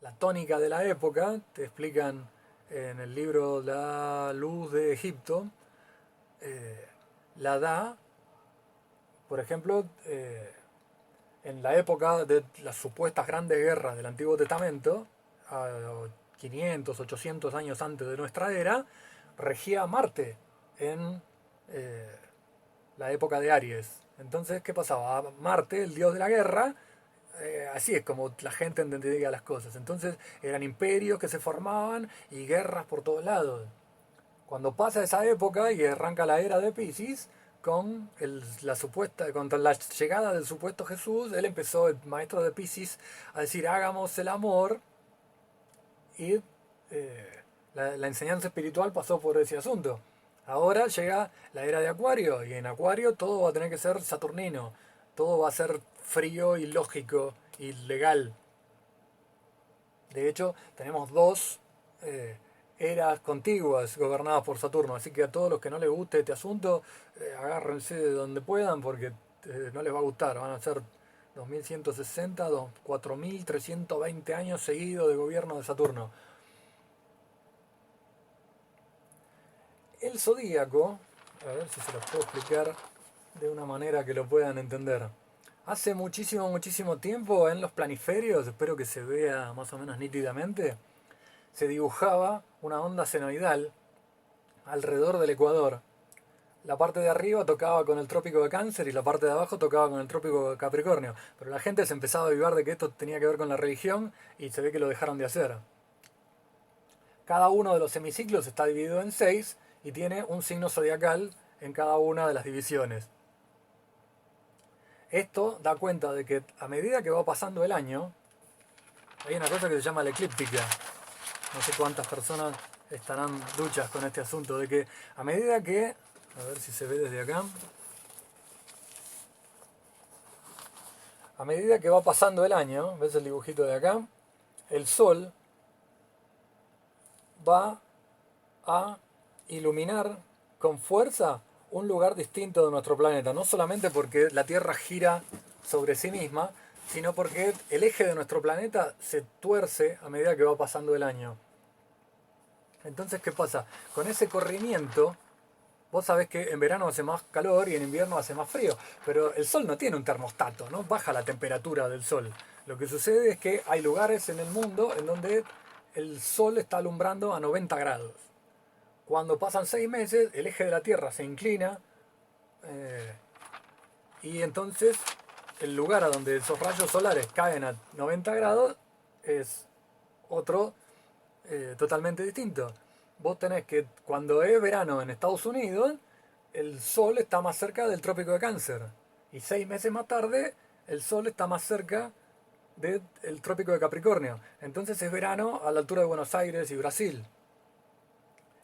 la tónica de la época, te explican en el libro La Luz de Egipto, eh, la da, por ejemplo, en la época de las supuestas grandes guerras del Antiguo Testamento, a 500, 800 años antes de nuestra era, regía Marte en eh, la época de Aries. Entonces, ¿qué pasaba? Marte, el dios de la guerra, así es como la gente entendía las cosas. Entonces, eran imperios que se formaban y guerras por todos lados. Cuando pasa esa época y arranca la era de Pisces, con la llegada del supuesto Jesús, él empezó, el maestro de Pisces, a decir, hagamos el amor, y la enseñanza espiritual pasó por ese asunto. Ahora llega la era de Acuario, y en Acuario todo va a tener que ser saturnino, todo va a ser frío y lógico y legal. De hecho, tenemos dos eh, eras contiguas gobernadas por Saturno, así que a todos los que no les guste este asunto, agárrense de donde puedan porque no les va a gustar. Van a ser 2160, 4320 años seguidos de gobierno de Saturno. El zodíaco, a ver si se los puedo explicar de una manera que lo puedan entender. Hace muchísimo, muchísimo tiempo en los planiferios, espero que se vea más o menos nítidamente, se dibujaba una onda senoidal alrededor del Ecuador. La parte de arriba tocaba con el trópico de Cáncer y la parte de abajo tocaba con el trópico de Capricornio. Pero la gente se empezaba a avivar de que esto tenía que ver con la religión y se ve que lo dejaron de hacer. Cada uno de los semiciclos está dividido en 6 y tiene un signo zodiacal en cada una de las divisiones. Esto da cuenta de que a medida que va pasando el año, hay una cosa que se llama la eclíptica. No sé cuántas personas estarán duchas con este asunto, de que a medida que, a ver si se ve desde acá, a medida que va pasando el año, ¿ves el dibujito de acá? El Sol va a iluminar con fuerza un lugar distinto de nuestro planeta, no solamente porque la Tierra gira sobre sí misma, sino porque el eje de nuestro planeta se tuerce a medida que va pasando el año. Entonces, ¿qué pasa? Con ese corrimiento, vos sabés que en verano hace más calor y en invierno hace más frío, pero el Sol no tiene un termostato, no baja la temperatura del Sol. Lo que sucede es que hay lugares en el mundo en donde el Sol está alumbrando a 90 grados. Cuando pasan 6 meses, el eje de la Tierra se inclina, eh, y entonces el lugar a donde esos rayos solares caen a 90 grados es otro totalmente distinto. Vos tenés que, cuando es verano en Estados Unidos, el sol está más cerca del trópico de Cáncer. Y 6 meses más tarde, el sol está más cerca del trópico de Capricornio. Entonces es verano a la altura de Buenos Aires y Brasil.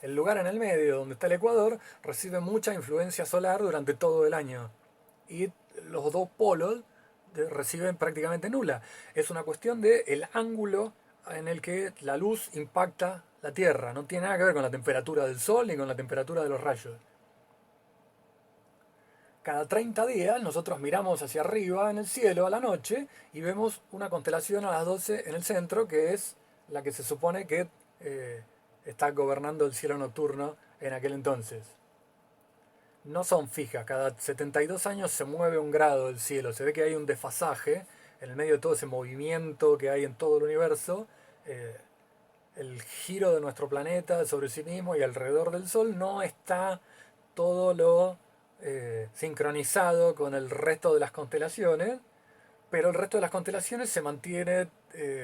El lugar en el medio, donde está el Ecuador, recibe mucha influencia solar durante todo el año. Y los dos polos reciben prácticamente nula. Es una cuestión de el ángulo en el que la luz impacta la Tierra. No tiene nada que ver con la temperatura del Sol ni con la temperatura de los rayos. Cada 30 días nosotros miramos hacia arriba en el cielo a la noche y vemos una constelación a las 12 en el centro, que es la que se supone que está gobernando el cielo nocturno en aquel entonces. No son fijas, cada 72 años se mueve un grado el cielo, se ve que hay un desfasaje en el medio de todo ese movimiento que hay en todo el universo. eh, el giro de nuestro planeta sobre sí mismo y alrededor del Sol no está todo lo sincronizado con el resto de las constelaciones, pero el resto de las constelaciones se mantiene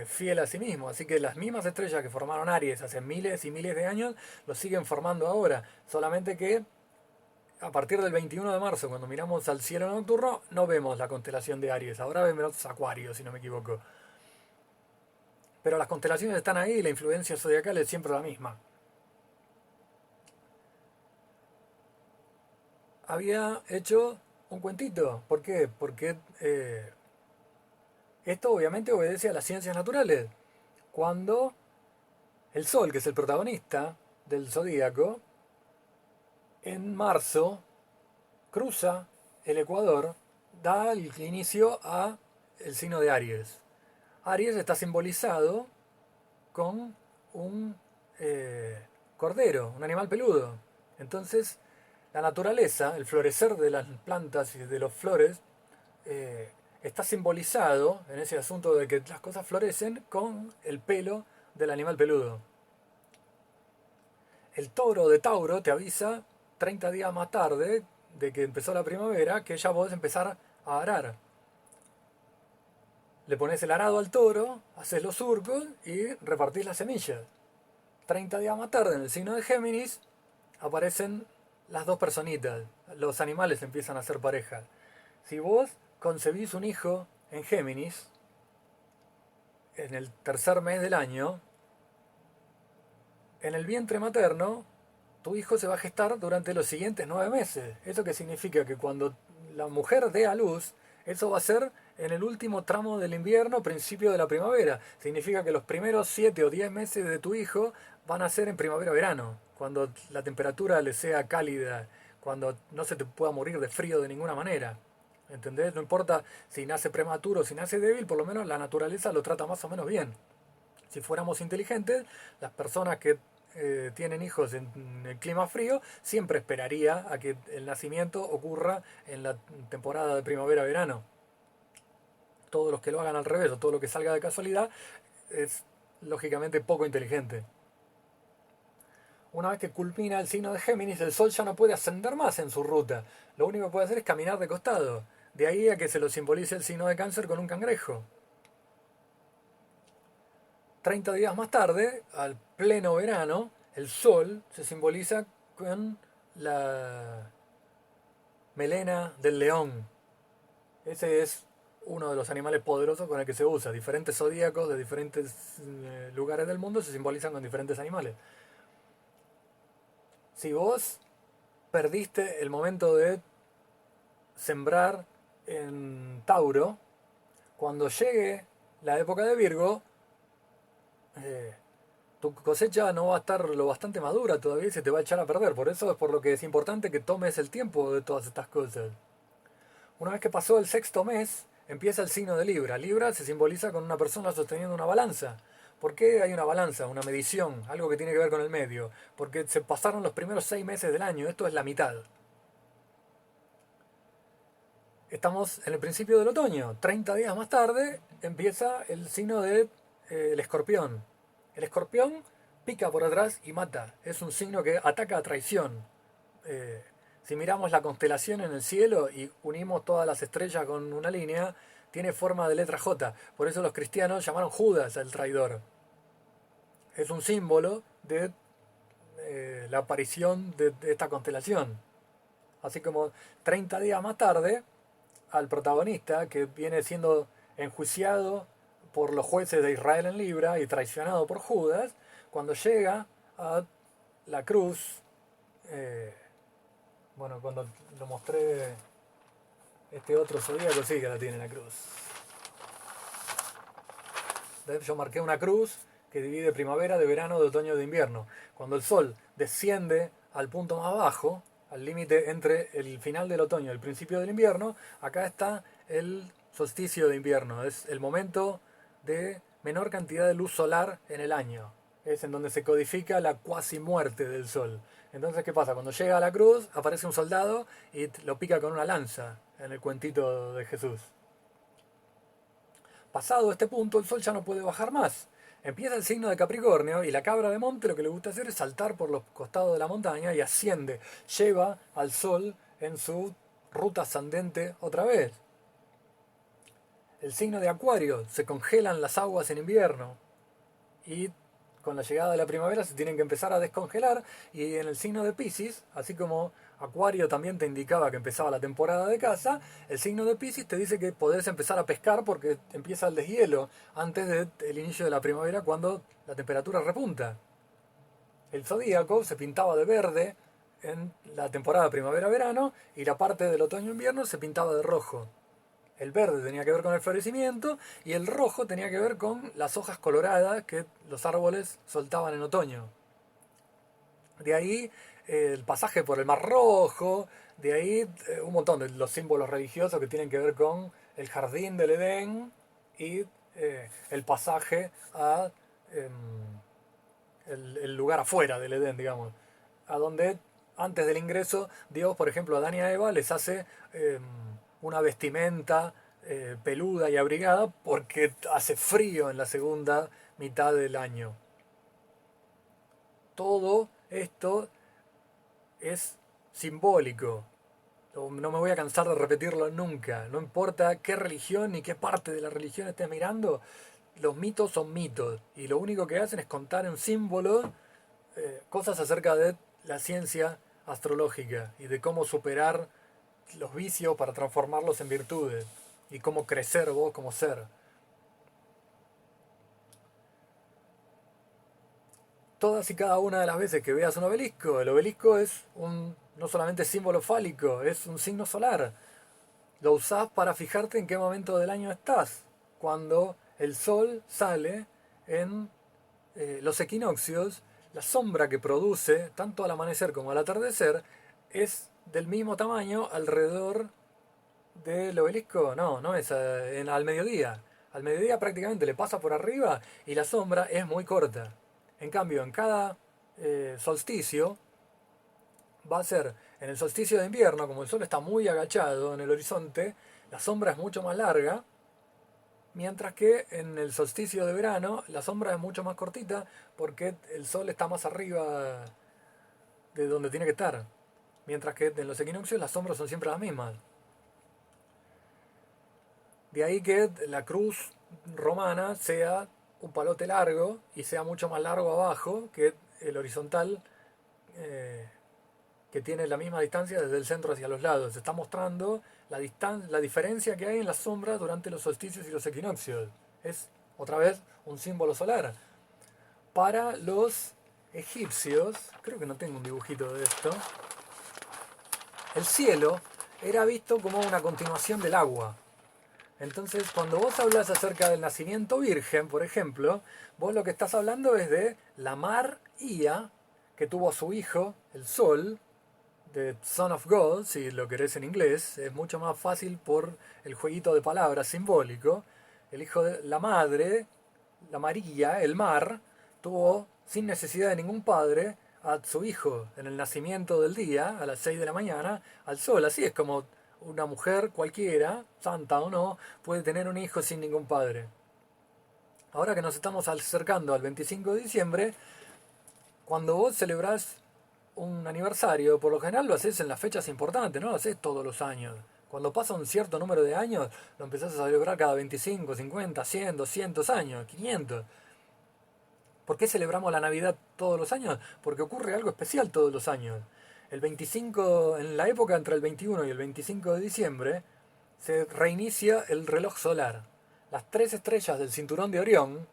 fiel a sí mismo, así que las mismas estrellas que formaron Aries hace miles y miles de años lo siguen formando ahora, solamente que a partir del 21 de marzo, cuando miramos al cielo nocturno, no vemos la constelación de Aries, ahora vemos Acuario, si no me equivoco. Pero las constelaciones están ahí y la influencia zodiacal es siempre la misma. Había hecho un cuentito. ¿Por qué? Porque esto obviamente obedece a las ciencias naturales. Cuando el Sol, que es el protagonista del zodíaco, en marzo cruza el Ecuador, da el inicio a el signo de Aries. Aries está simbolizado con un cordero, un animal peludo. Entonces, la naturaleza, el florecer de las plantas y de los flores, está simbolizado en ese asunto de que las cosas florecen con el pelo del animal peludo. El toro de Tauro te avisa 30 días más tarde de que empezó la primavera que ya podés empezar a arar. Le pones el arado al toro, haces los surcos y repartís las semillas. 30 días más tarde, en el signo de Géminis, aparecen las dos personitas. Los animales empiezan a ser pareja. Si vos concebís un hijo en Géminis, en el tercer mes del año, en el vientre materno, tu hijo se va a gestar durante los siguientes 9 meses. ¿Eso qué significa? Que cuando la mujer dé a luz, eso va a ser en el último tramo del invierno, principio de la primavera. Significa que los primeros 7 o 10 meses de tu hijo van a ser en primavera-verano, cuando la temperatura le sea cálida, cuando no se te pueda morir de frío de ninguna manera. ¿Entendés? No importa si nace prematuro o si nace débil, por lo menos la naturaleza lo trata más o menos bien. Si fuéramos inteligentes, las personas que tienen hijos en el clima frío, siempre esperaría a que el nacimiento ocurra en la temporada de primavera-verano. Todos los que lo hagan al revés o todo lo que salga de casualidad es lógicamente poco inteligente. Una vez que culmina el signo de Géminis, el Sol ya no puede ascender más en su ruta. Lo único que puede hacer es caminar de costado. De ahí a que se lo simbolice el signo de Cáncer con un cangrejo. 30 días más tarde, al pleno verano, el Sol se simboliza con la melena del león. Ese es uno de los animales poderosos con el que se usa. Diferentes zodíacos de diferentes lugares del mundo se simbolizan con diferentes animales. Si vos perdiste el momento de sembrar en Tauro, cuando llegue la época de Virgo, tu cosecha no va a estar lo bastante madura todavía y se te va a echar a perder. Por eso es por lo que es importante que tomes el tiempo de todas estas cosas. Una vez que pasó el sexto mes, empieza el signo de Libra. Libra se simboliza con una persona sosteniendo una balanza. ¿Por qué hay una balanza, una medición, algo que tiene que ver con el medio? Porque se pasaron los primeros 6 meses del año, esto es la mitad. Estamos en el principio del otoño, 30 días más tarde empieza el signo de el escorpión. El escorpión pica por atrás y mata, es un signo que ataca a traición. Si miramos la constelación en el cielo y unimos todas las estrellas con una línea, tiene forma de letra J. Por eso los cristianos llamaron Judas al traidor. Es un símbolo de la aparición de esta constelación. Así como 30 días más tarde, al protagonista, que viene siendo enjuiciado por los jueces de Israel en Libra y traicionado por Judas, cuando llega a la cruz, bueno, cuando lo mostré este otro zodíaco, sí que la tiene la cruz. Yo marqué una cruz que divide primavera de verano, de otoño, de invierno. Cuando el sol desciende al punto más bajo, al límite entre el final del otoño y el principio del invierno, acá está el solsticio de invierno. Es el momento de menor cantidad de luz solar en el año. Es en donde se codifica la cuasi muerte del sol. Entonces, ¿qué pasa? Cuando llega a la cruz, aparece un soldado y lo pica con una lanza, en el cuentito de Jesús. Pasado este punto, el sol ya no puede bajar más. Empieza el signo de Capricornio y la cabra de monte lo que le gusta hacer es saltar por los costados de la montaña y asciende, lleva al sol en su ruta ascendente otra vez. El signo de Acuario, se congelan las aguas en invierno y con la llegada de la primavera se tienen que empezar a descongelar, y en el signo de Piscis, así como Acuario también te indicaba que empezaba la temporada de caza, el signo de Piscis te dice que podés empezar a pescar porque empieza el deshielo antes del inicio de la primavera, cuando la temperatura repunta. El zodíaco se pintaba de verde en la temporada primavera-verano y la parte del otoño-invierno se pintaba de rojo. El verde tenía que ver con el florecimiento y el rojo tenía que ver con las hojas coloradas que los árboles soltaban en otoño. De ahí el pasaje por el Mar Rojo, de ahí un montón de los símbolos religiosos que tienen que ver con el jardín del Edén y el pasaje a el lugar afuera del Edén, digamos, a donde antes del ingreso Dios, por ejemplo, a Adán y a Eva les hace una vestimenta peluda y abrigada porque hace frío en la segunda mitad del año. Todo esto es simbólico. No me voy a cansar de repetirlo nunca. No importa qué religión ni qué parte de la religión estés mirando, los mitos son mitos. Y lo único que hacen es contar en símbolos cosas acerca de la ciencia astrológica y de cómo superar los vicios para transformarlos en virtudes y cómo crecer vos como ser. Todas y cada una de las veces que veas un obelisco, el obelisco es un no solamente símbolo fálico, es un signo solar. Lo usás para fijarte en qué momento del año estás. Cuando el sol sale en los equinoccios, la sombra que produce, tanto al amanecer como al atardecer, es del mismo tamaño alrededor del obelisco. No, no es al mediodía. Al mediodía prácticamente le pasa por arriba y la sombra es muy corta. En cambio, en cada solsticio va a ser en el solsticio de invierno, como el sol está muy agachado en el horizonte, la sombra es mucho más larga, mientras que en el solsticio de verano la sombra es mucho más cortita porque el sol está más arriba de donde tiene que estar. Mientras que en los equinoccios las sombras son siempre las mismas. De ahí que la cruz romana sea un palote largo y sea mucho más largo abajo que el horizontal eh, que tiene la misma distancia desde el centro hacia los lados. Se está mostrando la diferencia que hay en las sombras durante los solsticios y los equinoccios. Es, otra vez, un símbolo solar. Para los egipcios, creo que no tengo un dibujito de esto, el cielo era visto como una continuación del agua. Entonces, cuando vos hablas acerca del nacimiento virgen, por ejemplo, vos lo que estás hablando es de la mar Ia, que tuvo a su hijo, el sol, de Son of God, si lo querés en inglés, es mucho más fácil por el jueguito de palabras simbólico. El hijo de la madre, la María, el mar, tuvo, sin necesidad de ningún padre, a su hijo en el nacimiento del día, a las 6 de la mañana, al sol. Así es como una mujer cualquiera, santa o no, puede tener un hijo sin ningún padre. Ahora que nos estamos acercando al 25 de diciembre, cuando vos celebrás un aniversario, por lo general lo haces en las fechas importantes, no lo haces todos los años. Cuando pasa un cierto número de años, lo empezás a celebrar cada 25, 50, 100, 200 años, 500. ¿Por qué celebramos la Navidad todos los años? Porque ocurre algo especial todos los años. El 25, en la época entre el 21 y el 25 de diciembre, se reinicia el reloj solar. Las tres estrellas del cinturón de Orión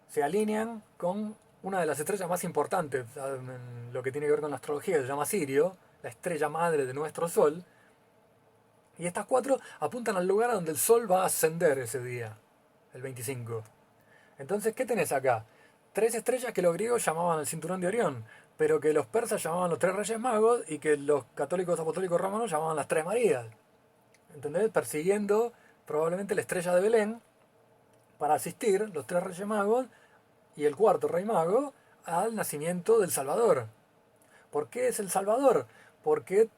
se alinean con una de las estrellas más importantes en lo que tiene que ver con la astrología, que se llama Sirio, la estrella madre de nuestro Sol. Y estas cuatro apuntan al lugar a donde el Sol va a ascender ese día, el 25. Entonces, ¿qué tenés acá? Tres estrellas que los griegos llamaban el cinturón de Orión, pero que los persas llamaban los tres reyes magos y que los católicos apostólicos romanos llamaban las tres Marías. ¿Entendés? Persiguiendo probablemente la estrella de Belén para asistir los tres reyes magos y el cuarto rey mago al nacimiento del Salvador. ¿Por qué es el Salvador? Porque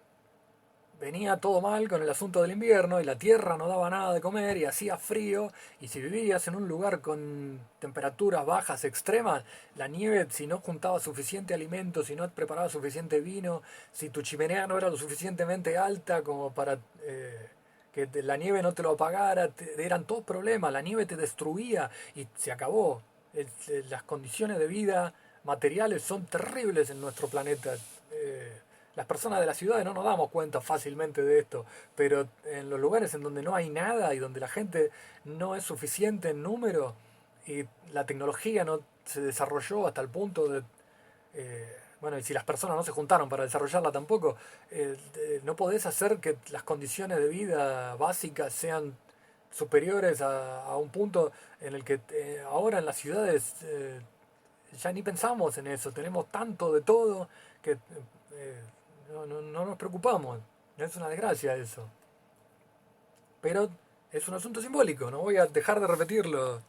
venía todo mal con el asunto del invierno y la tierra no daba nada de comer y hacía frío, y si vivías en un lugar con temperaturas bajas extremas, la nieve, si no juntaba suficiente alimento, si no preparaba suficiente vino, si tu chimenea no era lo suficientemente alta como para que la nieve no te lo apagara, eran todos problemas, la nieve te destruía y se acabó. Las condiciones de vida materiales son terribles en nuestro planeta. Las personas de las ciudades no nos damos cuenta fácilmente de esto, pero en los lugares en donde no hay nada y donde la gente no es suficiente en número y la tecnología no se desarrolló hasta el punto de... bueno, y si las personas no se juntaron para desarrollarla tampoco, no podés hacer que las condiciones de vida básicas sean superiores a un punto en el que ahora en las ciudades ya ni pensamos en eso, tenemos tanto de todo que no nos preocupamos. Es una desgracia eso. Pero es un asunto simbólico, no voy a dejar de repetirlo